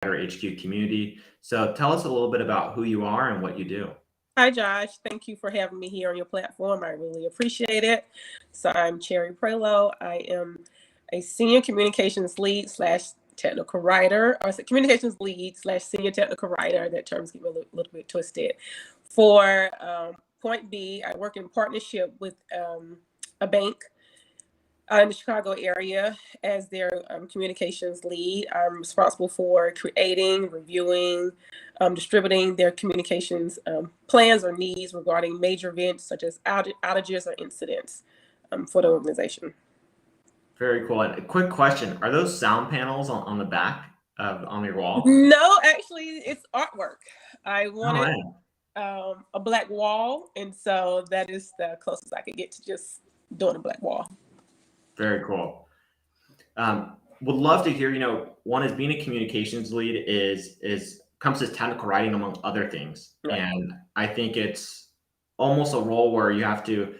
HQ community. So tell us a little bit about who you are and what you do. Hi, Josh. Thank you for having me here on your platform. I really appreciate it. So I'm Cherry Prailleau. I am a senior communications lead slash technical writer, or communications lead slash senior technical writer. That terms get a little bit twisted. For Point B, I work in partnership with a bank in the Chicago area as their communications lead. I'm responsible for creating, reviewing, distributing their communications plans or needs regarding major events such as outages or incidents for the organization. Very cool. And a quick question, are those sound panels on the back on your wall? No, actually, it's artwork. I Oh, wanted yeah. a black wall, and so that is the closest I could get to just doing a black wall. Very cool. Would love to hear, one is being a communications lead comes to technical writing among other things. Right. And I think it's almost a role where you have to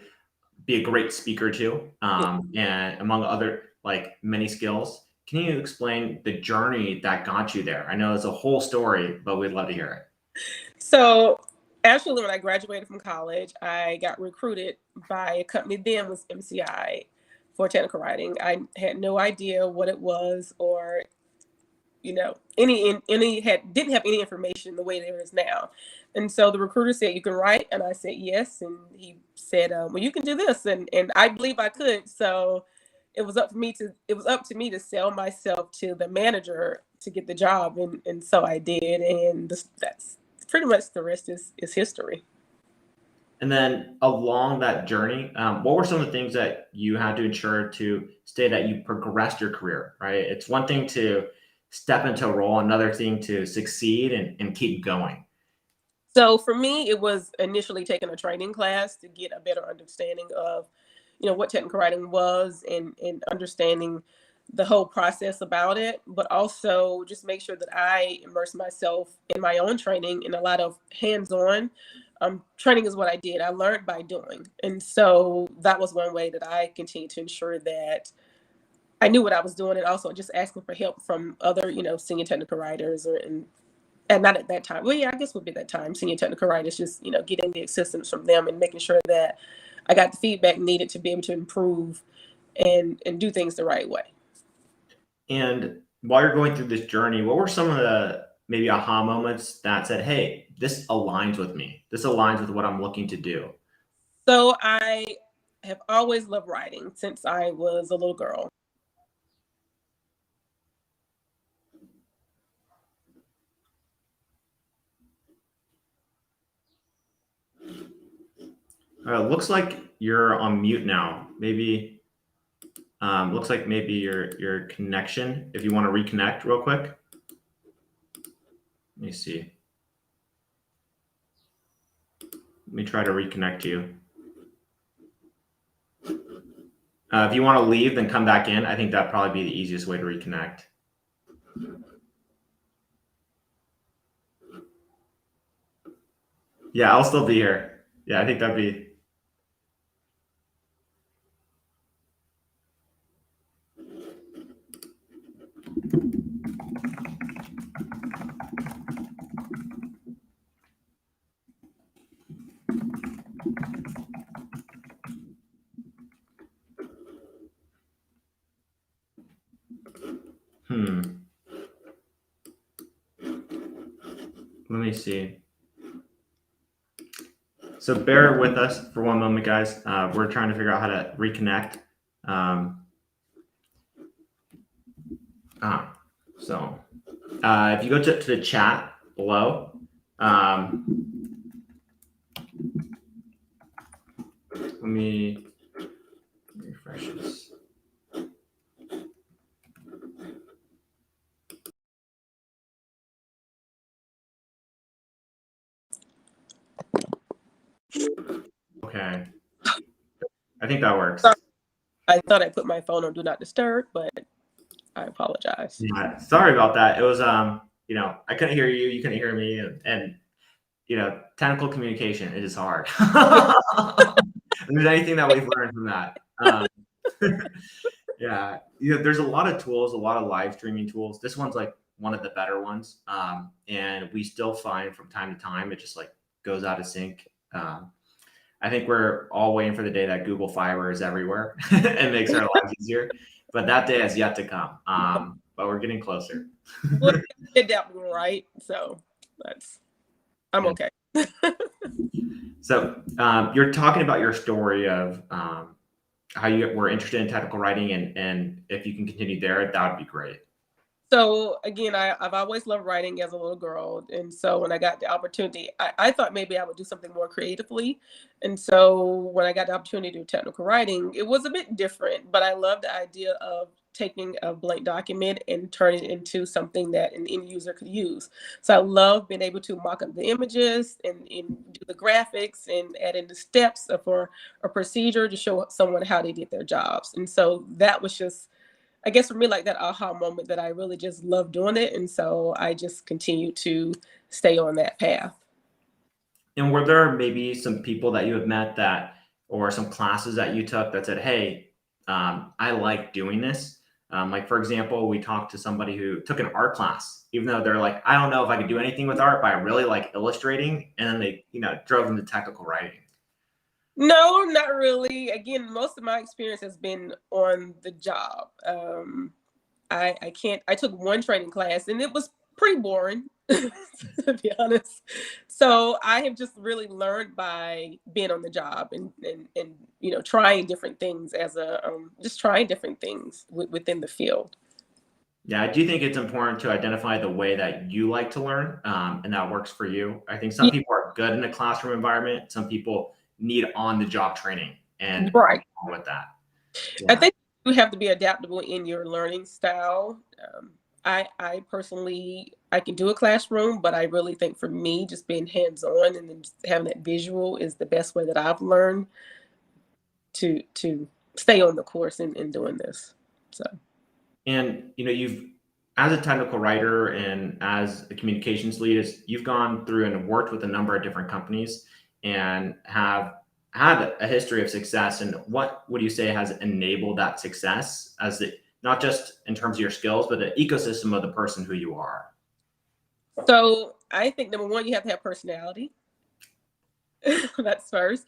be a great speaker too. And among other, like, many skills. Can you explain the journey that got you there? I know it's a whole story, but we'd love to hear it. So actually, when I graduated from college, I got recruited by a company, then was MCI, for technical writing. I had no idea what it was, or didn't have any information the way there is now. And so the recruiter said, "You can write," and I said yes. And he said, "Well, you can do this," and I believe I could. So it was up to me to sell myself to the manager to get the job, and so I did. And that's pretty much, the rest is history. And then along that journey, what were some of the things that you had to ensure to stay that you progressed your career, right? It's one thing to step into a role, another thing to succeed and keep going. So for me, it was initially taking a training class to get a better understanding of, what technical writing was, and understanding the whole process about it, but also just make sure that I immerse myself in my own training, and a lot of hands-on training is what I did. I learned by doing. And so that was one way that I continued to ensure that I knew what I was doing, and also just asking for help from other, senior technical writers, and not at that time. Well, yeah, I guess would be that time. Senior technical writers, just, getting the assistance from them and making sure that I got the feedback needed to be able to improve and do things the right way. And while you're going through this journey, what were some of the maybe aha moments that said, "Hey, this aligns with me. This aligns with what I'm looking to do"? So I have always loved writing since I was a little girl. Looks like you're on mute now. Maybe looks like maybe your connection. If you want to reconnect real quick, let me see. Let me try to reconnect you. If you want to leave, then come back in. I think that'd probably be the easiest way to reconnect. Yeah, I'll still be here. Yeah, I think that'd be. Let me see. So bear with us for one moment, guys. We're trying to figure out how to reconnect. If you go to the chat below, let me refresh this. Okay. I think that works. I thought I put my phone on Do Not Disturb, but I apologize. Yeah, sorry about that. It was, I couldn't hear you, you couldn't hear me, and technical communication, it is hard. If there's anything that we've learned from that. Yeah, there's a lot of tools, a lot of live streaming tools. This one's like one of the better ones. And we still find from time to time, it just like goes out of sync. I think we're all waiting for the day that Google Fiber is everywhere and makes our lives easier. But that day has yet to come. But we're getting closer. Well, adaptable, right? So I'm okay. So you're talking about your story of how you were interested in technical writing, and if you can continue there, that would be great. So again, I've always loved writing as a little girl. And so when I got the opportunity, I thought maybe I would do something more creatively. And so when I got the opportunity to do technical writing, it was a bit different, but I love the idea of taking a blank document and turning it into something that an end user could use. So I love being able to mock up the images and do the graphics and add in the steps for a procedure to show someone how they did their jobs. And so that was just, I guess for me, like that aha moment that I really just love doing it. And so I just continue to stay on that path. And were there maybe some people that you have met that, or some classes that you took that said, hey, I like doing this? Like, for example, we talked to somebody who took an art class, even though they're like, I don't know if I could do anything with art, but I really like illustrating. And then they, drove into technical writing. No, not really. Again, most of my experience has been on the job. I took one training class and it was pretty boring, to be honest. So I have just really learned by being on the job and trying different things just trying different things within the field. Yeah, I do think it's important to identify the way that you like to learn, and that works for you. I think some people are good in a classroom environment. Some people need on-the-job training, and Right. with that. I think you have to be adaptable in your learning style. I personally, I can do a classroom, but I really think for me, just being hands-on and then just having that visual is the best way that I've learned to stay on the course in doing this. So. And you've, as a technical writer and as a communications lead, you've gone through and worked with a number of different companies and have had a history of success. And what would you say has enabled that success, not just in terms of your skills, but the ecosystem of the person who you are? So I think number one, you have to have personality. That's first,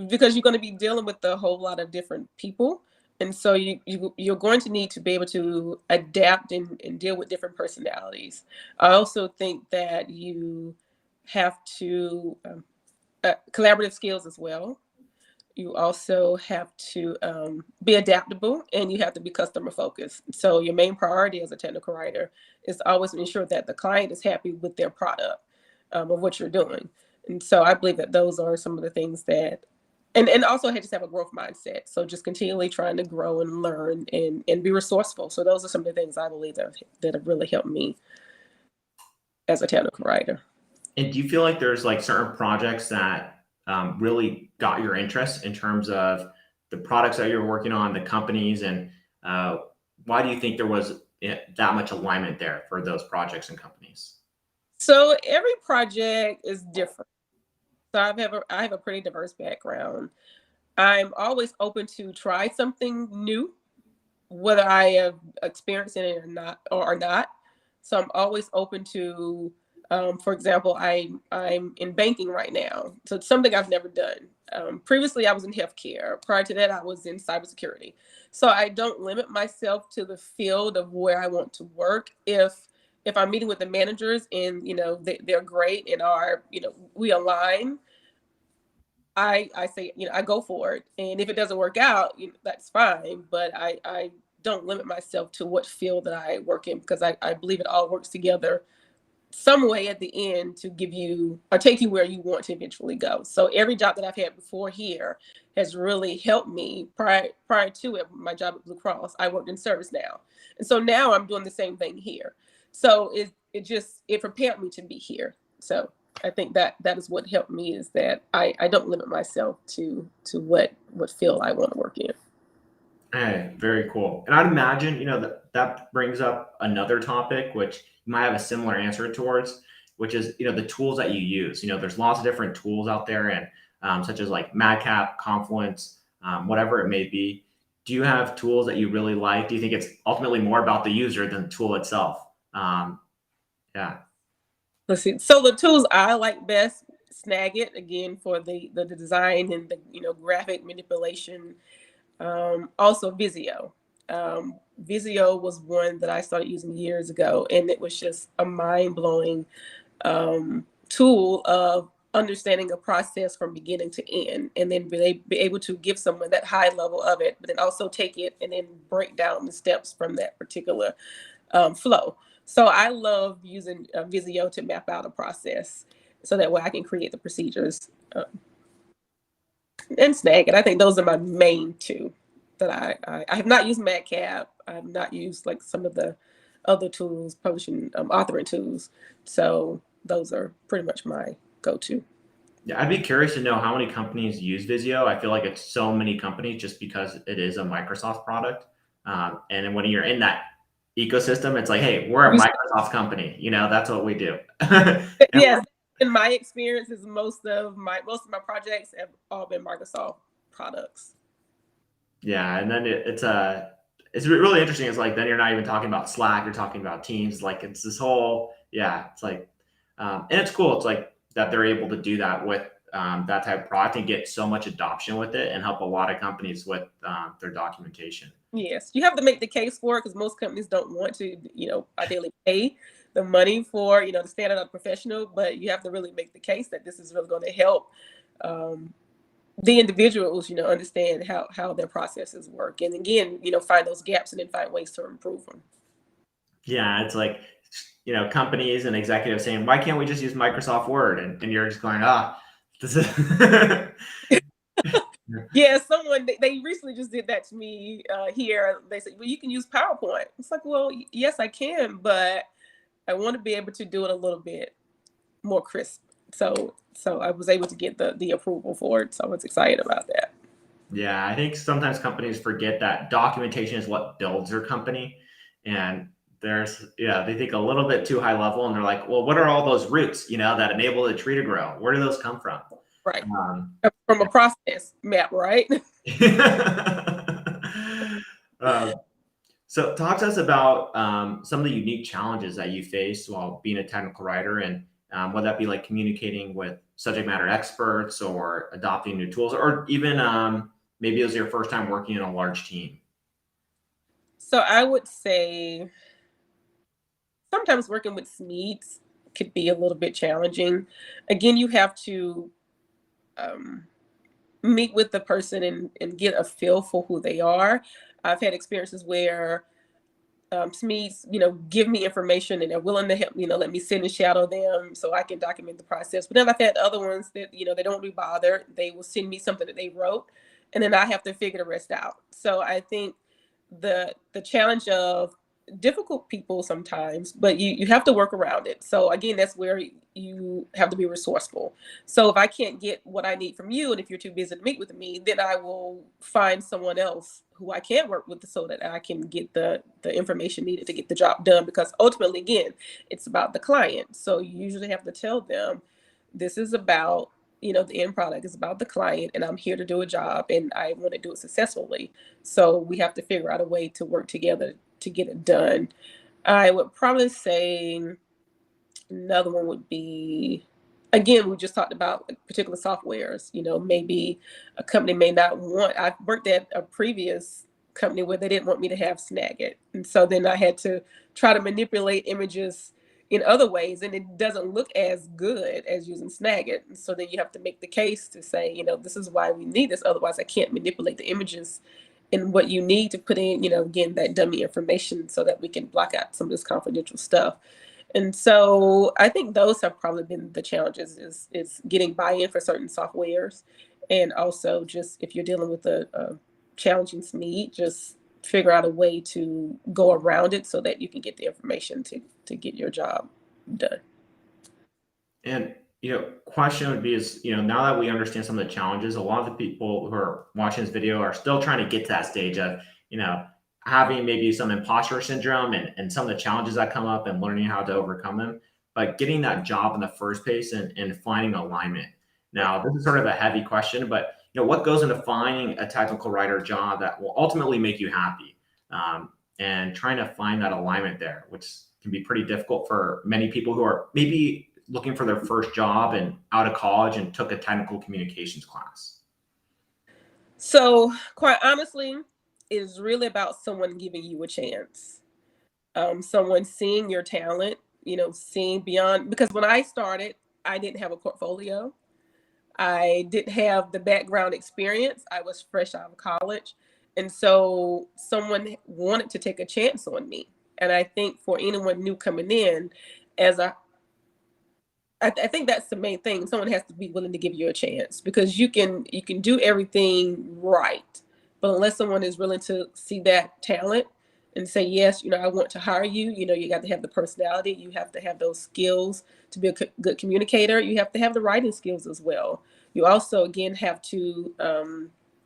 because you're going to be dealing with a whole lot of different people. And so you're going to need to be able to adapt and deal with different personalities. I also think that you have to collaborative skills as well. You also have to be adaptable, and you have to be customer focused. So your main priority as a technical writer is always to ensure that the client is happy with their product of what you're doing. And so I believe that those are some of the things that, and also just have a growth mindset. So just continually trying to grow and learn and be resourceful. So those are some of the things I believe that have really helped me as a technical writer. And do you feel like there's like certain projects that really got your interest in terms of the products that you're working on, the companies, and why do you think there was that much alignment there for those projects and companies? So every project is different. So I have a pretty diverse background. I'm always open to try something new, whether I have experience in it or not. So I'm always open to, for example, I'm in banking right now. So it's something I've never done. Previously, I was in healthcare. Prior to that, I was in cybersecurity. So I don't limit myself to the field of where I want to work. If I'm meeting with the managers and they're great and we align, I say I go for it. And if it doesn't work out, that's fine. But I don't limit myself to what field that I work in, because I believe it all works together some way at the end to give you or take you where you want to eventually go. So every job that I've had before here has really helped me. Prior to it, my job at Blue Cross, I worked in ServiceNow. And so now I'm doing the same thing here. So it prepared me to be here. So I think that is what helped me, is that I don't limit myself to what field I want to work in. Hey, very cool. And I'd imagine, that brings up another topic, which you might have a similar answer towards, which is, the tools that you use. There's lots of different tools out there, and such as like Madcap, Confluence, whatever it may be. Do you have tools that you really like? Do you think it's ultimately more about the user than the tool itself? Yeah. Let's see. So the tools I like best, Snagit, again, for the design and the graphic manipulation. Also Visio. Visio was one that I started using years ago, and it was just a mind-blowing tool of understanding a process from beginning to end, and then be able to give someone that high level of it, but then also take it and then break down the steps from that particular flow. So I love using Visio to map out a process, so that way I can create the procedures, and Snagit. I think those are my main two that I have not used MadCap. I have not used like some of the other tools, publishing, authoring tools. So those are pretty much my go-to. Yeah, I'd be curious to know how many companies use Visio. I feel like it's so many companies just because it is a Microsoft product. And then when you're in that ecosystem, it's like, hey, we're a Microsoft company. That's what we do. And Yes, in my experiences, most of my projects have all been Microsoft products. yeah, and then it's really interesting. It's like then you're not even talking about Slack. You're talking about Teams. Like it's this whole It's like, and it's cool. It's like that they're able to do that with that type of product and get so much adoption with it and help a lot of companies with their documentation. Yes, you have to make the case for it because most companies don't want to, ideally pay the money for, the standard of professional, but you have to really make the case that this is really going to help the individuals, understand how their processes work. And again, find those gaps and then find ways to improve them. Yeah, it's like, companies and executives saying, why can't we just use Microsoft Word? And you're just going, this is. Yeah, someone they recently just did that to me here. They said, "Well, you can use PowerPoint." It's like, well, yes, I can, but I want to be able to do it a little bit more crisp. So I was able to get the approval for it. So I was excited about that. Yeah, I think sometimes companies forget that documentation is what builds their company. And they think a little bit too high level and they're like, well, what are all those roots, that enable the tree to grow? Where do those come from? Right. From a process map, right? um, so talk to us about some of the unique challenges that you face while being a technical writer, and whether that be like communicating with subject matter experts or adopting new tools, or even maybe it was your first time working in a large team. So I would say sometimes working with SMEs could be a little bit challenging. Again, you have to meet with the person and get a feel for who they are. I've had experiences where SMEs, give me information and they're willing to help, let me sit and shadow them so I can document the process. But then I've had other ones that, they don't be bothered. They will send me something that they wrote and then I have to figure the rest out. So I think the challenge of difficult people sometimes, but you have to work around it. So again, that's where you have to be resourceful. So if I can't get what I need from you, and if you're too busy to meet with me, then I will find someone else who I can work with so that I can get the information needed to get the job done. Because ultimately, again, it's about the client. So you usually have to tell them this is about, the end product is about the client and I'm here to do a job and I want to do it successfully. So we have to figure out a way to work together to get it done. I would probably say another one would be, again, we just talked about particular softwares. Maybe a company may not want, I worked at a previous company where they didn't want me to have Snagit. And so then I had to try to manipulate images in other ways, and it doesn't look as good as using Snagit. And so then you have to make the case to say, this is why we need this. Otherwise, I can't manipulate the images and what you need to put in, again, that dummy information so that we can block out some of this confidential stuff. And so I think those have probably been the challenges is getting buy-in for certain softwares. And also just if you're dealing with a challenging SME, just figure out a way to go around it so that you can get the information to get your job done. And question would be is, now that we understand some of the challenges, a lot of the people who are watching this video are still trying to get to that stage of, having maybe some imposter syndrome and some of the challenges that come up and learning how to overcome them, but getting that job in the first place and finding alignment. Now, this is sort of a heavy question, but what goes into finding a technical writer job that will ultimately make you happy, and trying to find that alignment there, which can be pretty difficult for many people who are maybe looking for their first job and out of college and took a technical communications class? So quite honestly, it's really about someone giving you a chance. Someone seeing your talent, seeing beyond, because when I started, I didn't have a portfolio. I didn't have the background experience. I was fresh out of college. And so someone wanted to take a chance on me. And I think for anyone new coming in, as a I think that's the main thing. Someone has to be willing to give you a chance, because you can do everything right, but unless someone is willing to see that talent and say yes, I want to hire you. You got to have the personality. You have to have those skills to be a good communicator. You have to have the writing skills as well. You also again have to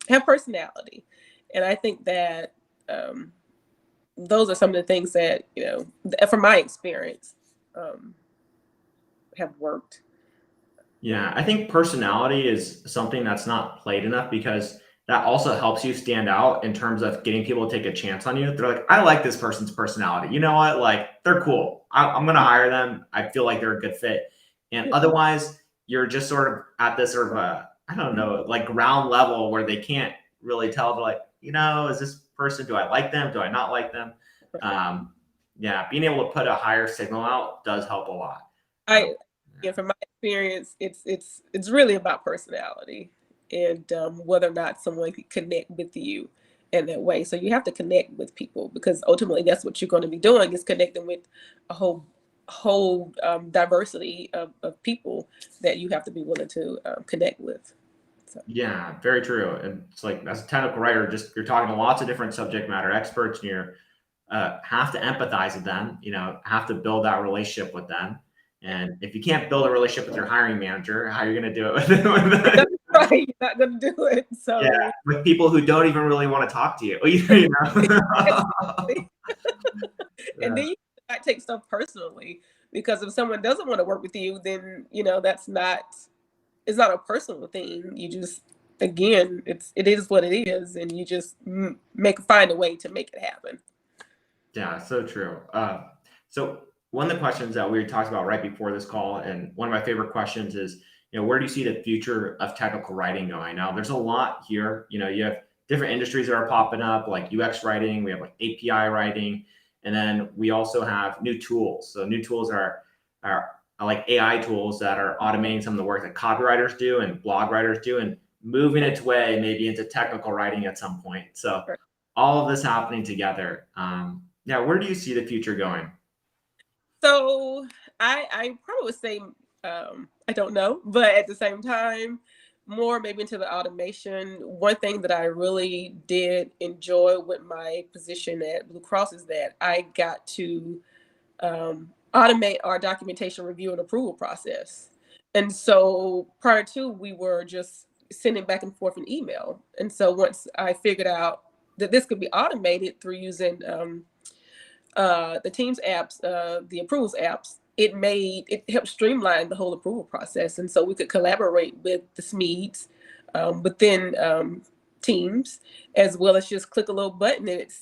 have personality, and I think that those are some of the things that from my experience. Have worked. Yeah, I think personality is something that's not played enough because that also helps you stand out in terms of getting people to take a chance on you. They're like, I like this person's personality. You know what? Like, they're cool. I'm going to hire them. I feel like they're a good fit. And otherwise, you're just sort of at this sort of I don't know, like ground level where they can't really tell. They're like, is this person, do I like them? Do I not like them? Yeah, being able to put a higher signal out does help a lot. From my experience, it's really about personality and whether or not someone can connect with you in that way. So you have to connect with people, because ultimately that's what you're going to be doing, is connecting with a whole diversity of people that you have to be willing to connect with. So. Yeah, very true. And it's like, as a technical writer, just you're talking to lots of different subject matter experts, and you're have to empathize with them. Have to build that relationship with them. And if you can't build a relationship with your hiring manager, how are you going to do it with them? Right, you're not going to do it. So yeah, with people who don't even really want to talk to you. And then you might take stuff personally, because if someone doesn't want to work with you, then it's not a personal thing. You just, again, it is what it is, and you just find a way to make it happen. Yeah, so true. So one of the questions that we talked about right before this call, and one of my favorite questions is, where do you see the future of technical writing going? Now, there's a lot here. You have different industries that are popping up, like UX writing. We have like API writing, and then we also have new tools. So new tools are like AI tools that are automating some of the work that copywriters do and blog writers do, and moving its way maybe into technical writing at some point. So all of this happening together. Yeah, where do you see the future going? So I probably would say I don't know, but at the same time, more maybe into the automation. One thing that I really did enjoy with my position at Blue Cross is that I got to automate our documentation review and approval process. And so prior to, we were just sending back and forth an email. And so once I figured out that this could be automated through using the Teams apps, the approvals apps, it helped streamline the whole approval process. And so we could collaborate with the SMEs within Teams, as well as just click a little button and it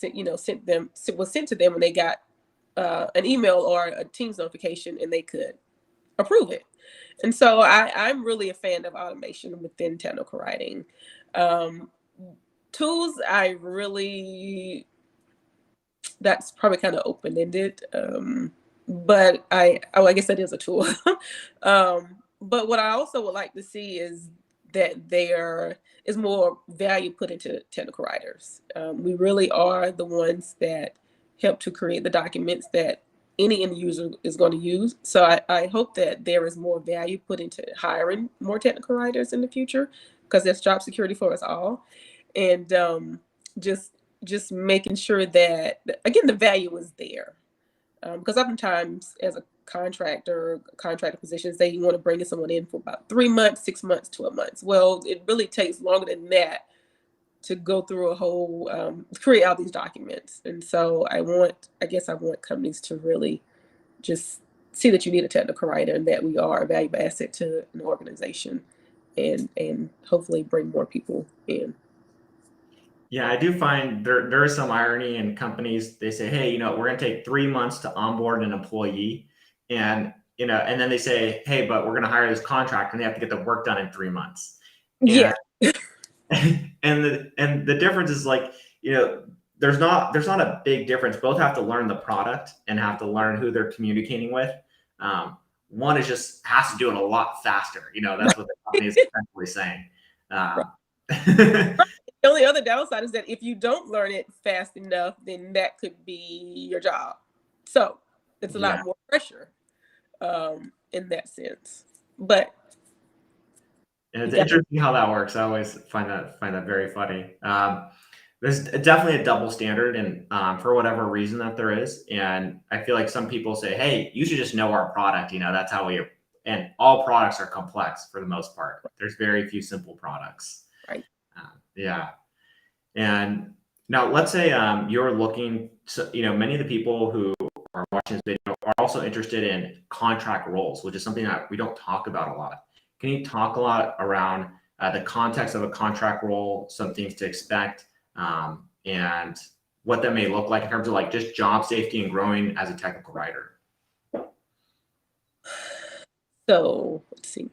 was sent to them, and they got an email or a Teams notification, and they could approve it. And so I'm really a fan of automation within technical writing. Tools, that's probably kind of open-ended, but I guess that is a tool. But what I also would like to see is that there is more value put into technical writers. We really are the ones that help to create the documents that any end user is going to use. So I hope that there is more value put into hiring more technical writers in the future, because that's job security for us all. And just making sure that, again, the value is there. Because oftentimes as a contractor positions, they want to bring someone in for about 3 months, 6 months to a month. Well, it really takes longer than that to go through a whole, create all these documents. And so I guess I want companies to really just see that you need a technical writer, and that we are a valuable asset to an organization, and hopefully bring more people in. Yeah, I do find there is some irony in companies. They say, hey, we're going to take 3 months to onboard an employee, and and then they say, hey, but we're going to hire this contract, and they have to get the work done in 3 months. Yeah. And and the difference is like, there's not a big difference. Both have to learn the product and have to learn who they're communicating with. One is just has to do it a lot faster. That's what the company is essentially saying. The only other downside is that if you don't learn it fast enough, then that could be your job. So it's a Yeah. lot more pressure in that sense. But And it's interesting how that works. I always find that very funny. There's definitely a double standard, and for whatever reason that there is, and I feel like some people say, "Hey, you should just know our product." That's how we. And all products are complex for the most part. There's very few simple products. Right. Yeah. And now let's say you're looking. So, many of the people who are watching this video are also interested in contract roles, which is something that we don't talk about a lot. Can you talk a lot around the context of a contract role, some things to expect, and what that may look like in terms of like just job safety and growing as a technical writer? So let's see.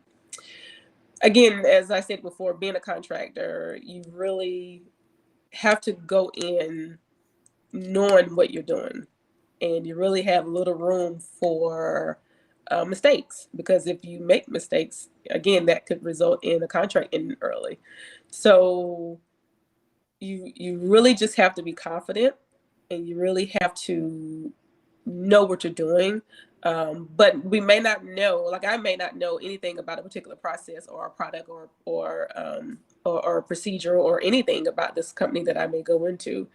Again, as I said before, being a contractor, you really have to go in knowing what you're doing, and you really have little room for mistakes, because if you make mistakes, again, that could result in a contract ending early. So you really just have to be confident, and you really have to know what you're doing. But we may not know, like I may not know anything about a particular process or a product or a procedure or anything about this company that I may go into.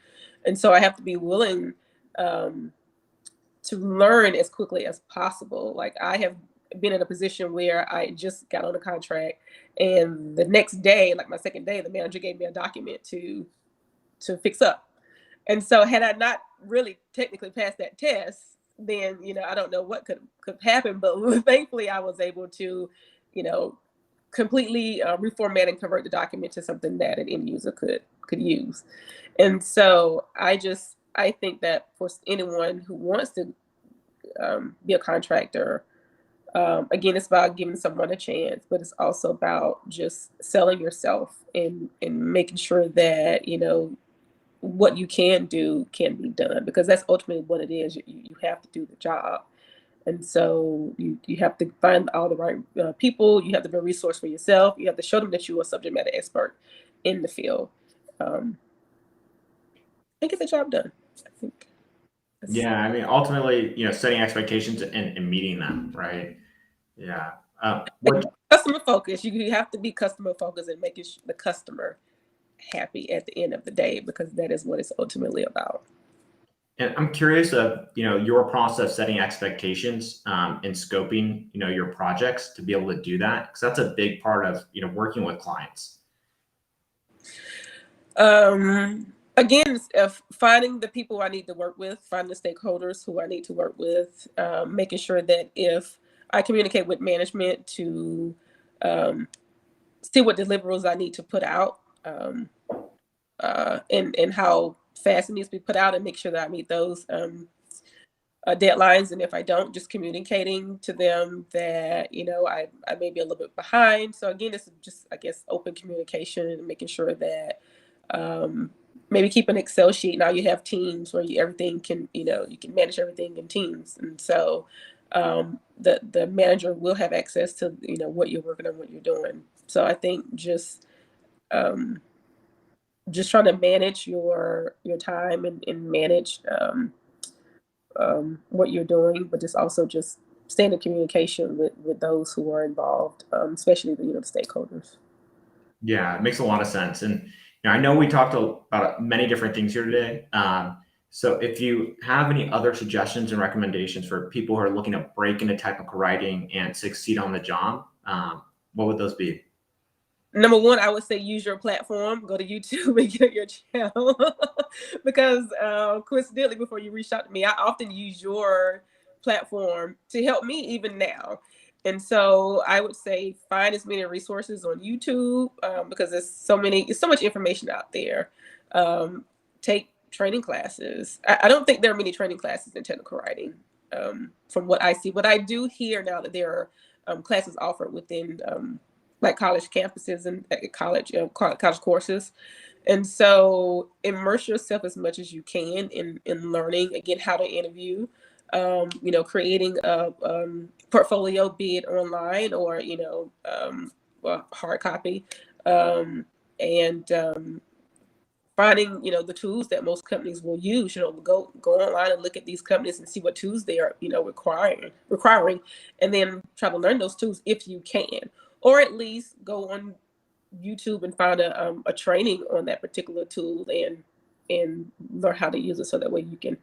And so I have to be willing to learn as quickly as possible. Like I have been in a position where I just got on a contract, and the next day, like my second day, the manager gave me a document to fix up. And so had I not really technically passed that test, then I don't know what could happen. But thankfully, I was able to, completely reformat and convert the document to something that an end user could use. And so I think that for anyone who wants to be a contractor, again, it's about giving someone a chance, but it's also about just selling yourself and making sure that what you can do can be done, because that's ultimately what it is. You have to do the job. And so you have to find all the right people. You have to be a resource for yourself. You have to show them that you are a subject matter expert in the field, and get the job done. I think. Yeah, I mean, ultimately, setting expectations and meeting them, right? Yeah. Customer focused. You have to be customer focused and making the customer happy at the end of the day, because that is what it's ultimately about. And I'm curious of, your process setting expectations and scoping, your projects to be able to do that, because that's a big part of, working with clients. Again, finding the people I need to work with, finding the stakeholders who I need to work with, making sure that if I communicate with management to see what deliverables I need to put out, and how fast it needs to be put out, and make sure that I meet those deadlines. And if I don't, just communicating to them that I may be a little bit behind. So again, it's just, I guess, open communication and making sure that maybe keep an Excel sheet. Now you have teams where everything can you can manage everything in teams, and so the manager will have access to what you're working on, what you're doing. So I think just trying to manage your time and manage what you're doing, but just also just staying in communication with those who are involved, especially the stakeholders. Yeah, it makes a lot of sense. And I know we talked about many different things here today. So if you have any other suggestions and recommendations for people who are looking to break into technical writing and succeed on the job, what would those be? Number one, I would say use your platform. Go to YouTube and get your channel. Because coincidentally, before you reached out to me, I often use your platform to help me even now. And so I would say find as many resources on YouTube, because it's so much information out there. take training classes. I don't think there are many training classes in technical writing, from what I see. But I do hear now that there are classes offered within like college campuses and college courses. And so immerse yourself as much as you can in learning, again, how to interview, creating a portfolio, be it online or, hard copy, and finding, the tools that most companies will use. Go online and look at these companies and see what tools they are, requiring, and then try to learn those tools if you can, or at least go on YouTube and find a training on that particular tool and learn how to use it, so that way you can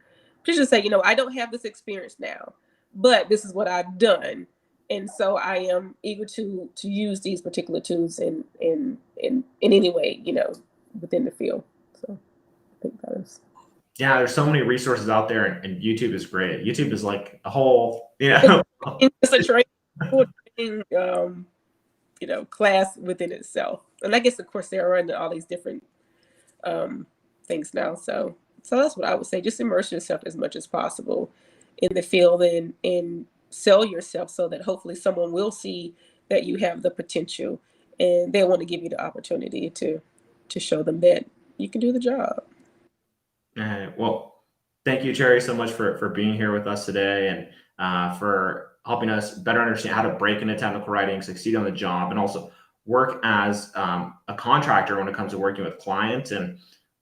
just say, I don't have this experience now, but this is what I've done, and so I am eager to use these particular tools in any way, within the field. So I think that is. Yeah, there's so many resources out there, and YouTube is great. YouTube is like a whole, It's a training, class within itself. And I guess, of course, they're running all these different things now. So that's what I would say. Just immerse yourself as much as possible in the field, and sell yourself, so that hopefully someone will see that you have the potential, and they want to give you the opportunity to show them that you can do the job. Well, thank you, Cherry, so much for being here with us today, and for helping us better understand how to break into technical writing, succeed on the job, and also work as a contractor when it comes to working with clients, and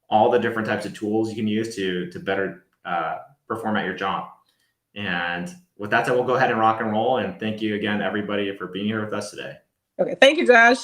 all the different types of tools you can use to better perform at your job. And with that said, we'll go ahead and rock and roll. And thank you again, everybody, for being here with us today. Okay. Thank you, Josh.